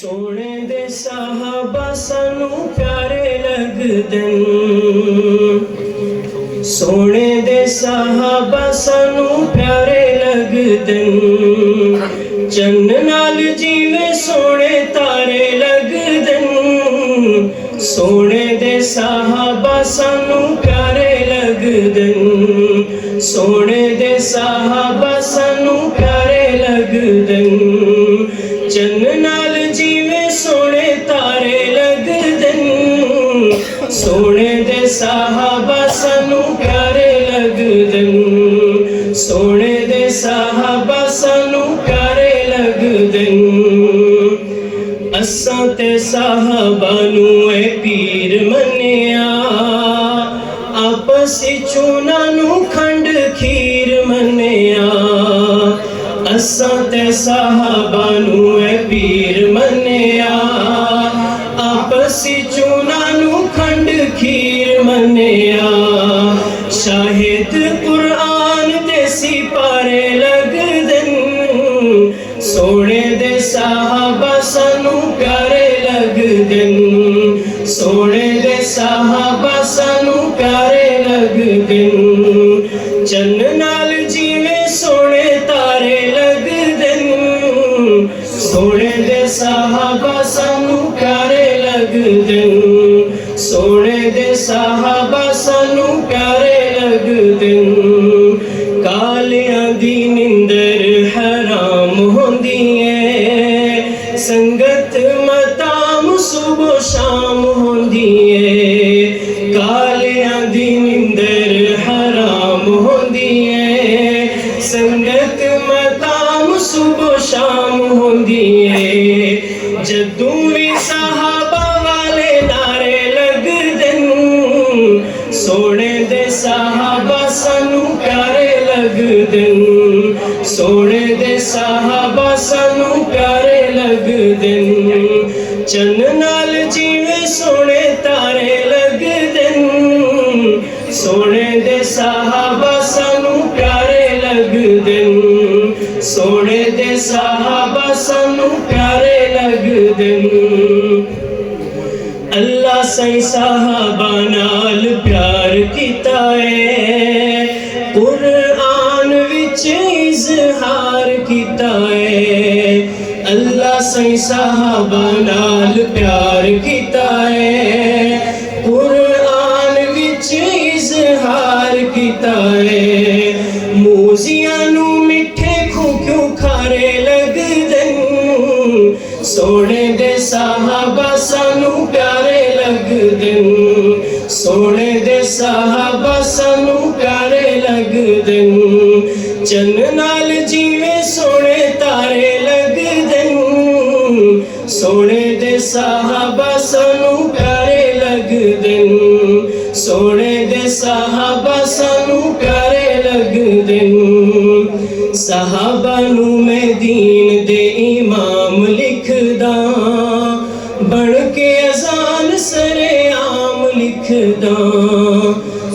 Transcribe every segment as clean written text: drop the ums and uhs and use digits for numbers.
सोने दे साहबा सानू प्यारे लगदे, सोने दे साहबा सानू प्यारे लगदे। चन्न नाल जिवें सोने तारे लगदे, सोने दे साहबा सानू प्यारे लगदे, सोने दे साहबा सानू प्यारे लगदे। चन्न नाल जिवें सोने तारे लगदे, सोने दे साहबा सानू प्यारे लगदे, सोने दे साहबा सानू प्यारे लगदे। असां ते साहबा नू ए पीर मन्निया, आपस विच उन्हां नू खंड खीर मन्निया। असां ते साहबा नू ए पीर मन्निया, आपस विच उन्हां नू खंड खीर मन्निया। शाहिद कुरान दे सिपारे लगदे, सोने दे साहबा सानू प्यारे लगदे, सोने दे साहबा सानू प्यारे लगदे। चन्न नाल जिवें सोने तारे लगदे, सोने दे साहबा सानू प्यारे लगदे, सोने दे साहबा सानू प्यारे लगदे। कालियां दी निंदर हराम होंदी है, संगत मताम सुबह शाम होंदी है। कालियां दी निंदर हराम होंदी है, संगत मताम सुबह शाम होंदी है। जदों भी साहबा वाले नारे लगदे, सोने दे साहबा सानू प्यारे लगदे, सोने दे साहबा सानू प्यारे लगदे। चन्न नाल जिवें सोने तारे लगदे, सोने दे साहबा सानू प्यारे लगदे, सोने दे साहबा सानू प्यारे लगदे। अल्लाह सही साहबा नाल प्यार कीता है, कुरान विच इज़हार कीता है। अल्लाह सही साहबा नाल प्यार कीता है, कुरान विच इज़हार कीता है। मूजियां नू मिठे खूं खारे लगदे, सोने दे साहबा सानू प्यारे लगदे, सोने दे साहबा सानू प्यारे लगदे। चन्न नाल जिवें सोने तारे लगदे, सोने दे साहबा सानू प्यारे लगदे, सोने दे साहबा सानू प्यारे लगदे। साहबा नू मैं दीन दे इमाम लिखदा, बन के अज़ान सरेआम लिखदा।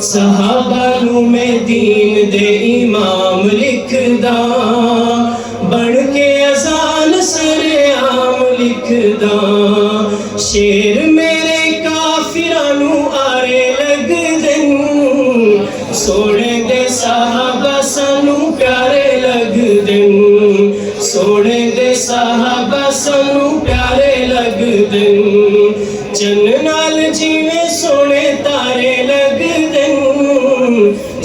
साहबा नू मैं दीन दे इमाम लिखदा, बन के अज़ान सरेआम लिखदा। शेर मेरे काफिरां नू आरे लगदे, सोने दे साहबा सानू प्यारे लगदे, सोने दे साहबा सानू प्यारे लगदे। चन्न नाल जिवें सोने तारे लगदे,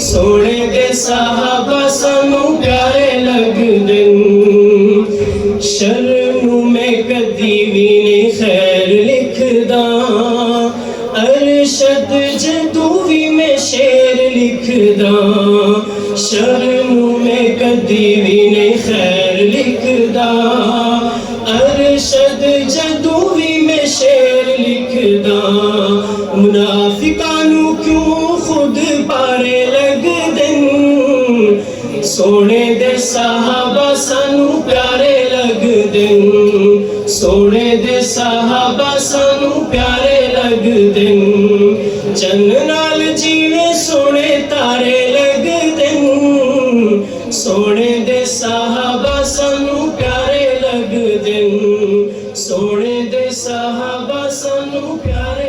सोने दे साहबा सानू प्यारे लगदे। शर नू मैं कदी भी नहीं खैर लिखदा, अरशद जदों भी मैं शेर लिखदा। शर नू मैं कदी भी नहीं खैर लिखदा, अरशद जदों भी मैं शेर लिखदा। मुनाफिकां नू क्यों खुद पारे लगदे, सोने दे साहबा सानू प्यारे लगदे, सोने दे साहबा सानू प्यारे लगदे। चन्न नाल जिवें सोने तारे लगदे, सोने दे साहबा सानू प्यारे लगदे, सोने साहबा सानू प्यारे